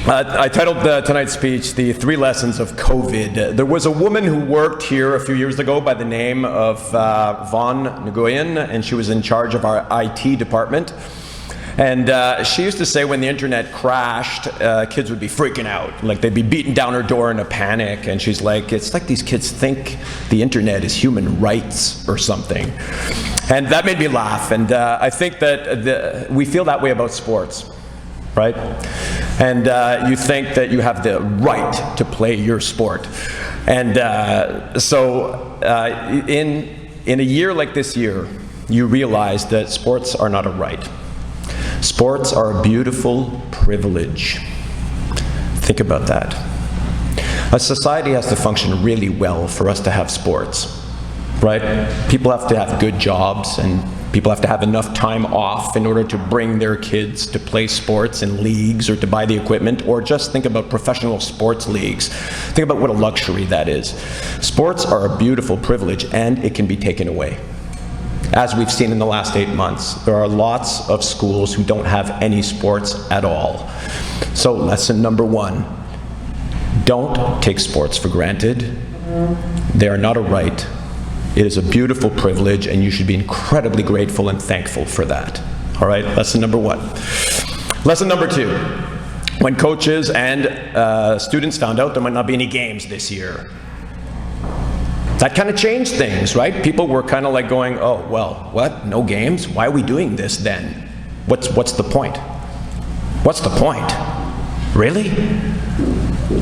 I titled tonight's speech, The 3 Lessons of COVID. There was a woman who worked here a few years ago by the name of Von Nguyen, and she was in charge of our IT department. And she used to say when the internet crashed, kids would be freaking out. Like they'd be beating down her door in a panic. And she's like, it's like these kids think the internet is human rights or something. And that made me laugh. And I think that we feel that way about sports, right? And you think that you have the right to play your sport. And in a year like this year, you realize that sports are not a right. Sports are a beautiful privilege. Think about that. A society has to function really well for us to have sports, right? People have to have good jobs, and people have to have enough time off in order to bring their kids to play sports in leagues or to buy the equipment, or just think about professional sports leagues. Think about what a luxury that is. Sports are a beautiful privilege, and it can be taken away. As we've seen in the last 8 months, there are lots of schools who don't have any sports at all. So lesson number 1, don't take sports for granted. They are not a right. It is a beautiful privilege, and you should be incredibly grateful and thankful for that. All right, lesson number 1. Lesson number 2, when coaches and students found out there might not be any games this year, that kind of changed things, right? People were kind of like going, oh, well, what? No games? Why are we doing this then? What's the point? What's the point? Really?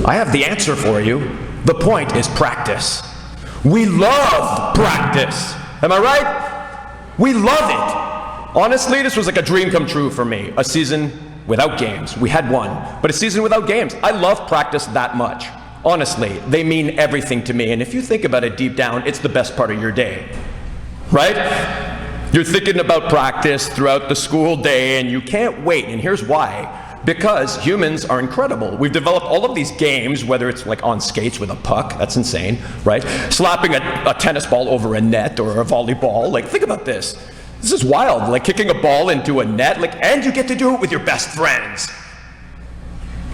I have the answer for you. The point is practice. We love practice. Am I right? We love it. Honestly, this was like a dream come true for me. A season without games. We had one, but a season without games. I love practice that much. Honestly, they mean everything to me. And if you think about it deep down, it's the best part of your day, right? You're thinking about practice throughout the school day, and you can't wait. And here's why. Because humans are incredible. We've developed all of these games, whether it's like on skates with a puck, that's insane, right? Slapping a tennis ball over a net or a volleyball. Like, think about this. This is wild. Like kicking a ball into a net, and you get to do it with your best friends.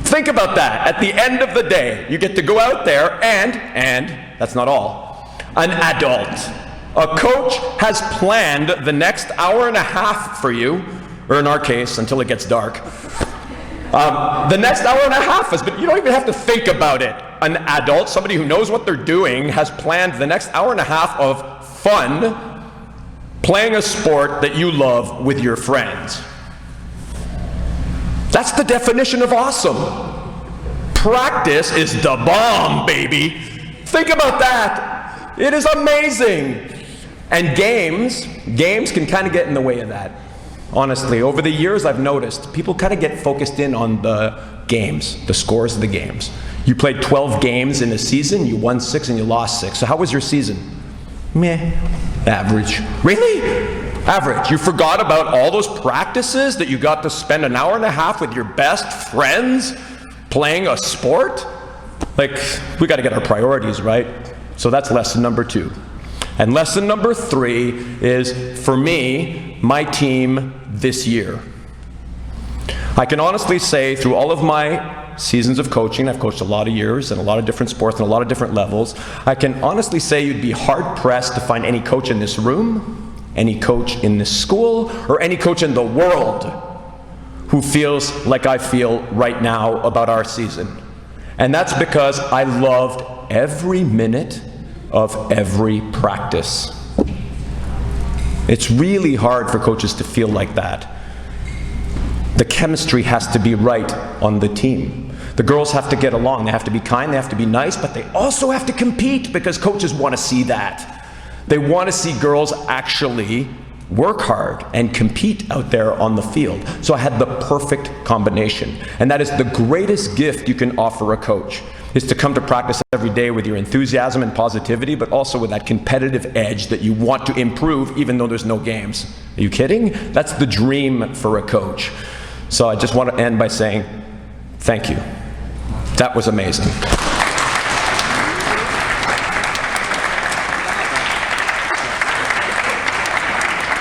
Think about that. At the end of the day, you get to go out there and that's not all, an adult. A coach has planned the next hour and a half for you, or in our case, until it gets dark. The next hour and a half you don't even have to think about it. An adult, somebody who knows what they're doing, has planned the next hour and a half of fun playing a sport that you love with your friends. That's the definition of awesome. Practice is the bomb, baby. Think about that. It is amazing. And games can kind of get in the way of that. Honestly, over the years I've noticed people kind of get focused in on the games, the scores of the games. You played 12 games in a season, you won 6 and you lost 6. So how was your season? Meh. Average. Really? Average. You forgot about all those practices that you got to spend an hour and a half with your best friends playing a sport? Like, we got to get our priorities right. So that's lesson number 2. And lesson number 3 is, for me, my team this year. I can honestly say through all of my seasons of coaching, I've coached a lot of years and a lot of different sports and a lot of different levels, I can honestly say you'd be hard-pressed to find any coach in this room, any coach in this school, or any coach in the world who feels like I feel right now about our season. And that's because I loved every minute of every practice. It's really hard for coaches to feel like that. The chemistry has to be right on the team. The girls have to get along. They have to be kind, they have to be nice, but they also have to compete because coaches want to see that. They want to see girls actually work hard and compete out there on the field. So I had the perfect combination. And that is the greatest gift you can offer a coach, is to come to practice every day with your enthusiasm and positivity, but also with that competitive edge that you want to improve even though there's no games. Are you kidding? That's the dream for a coach. So I just want to end by saying, thank you. That was amazing.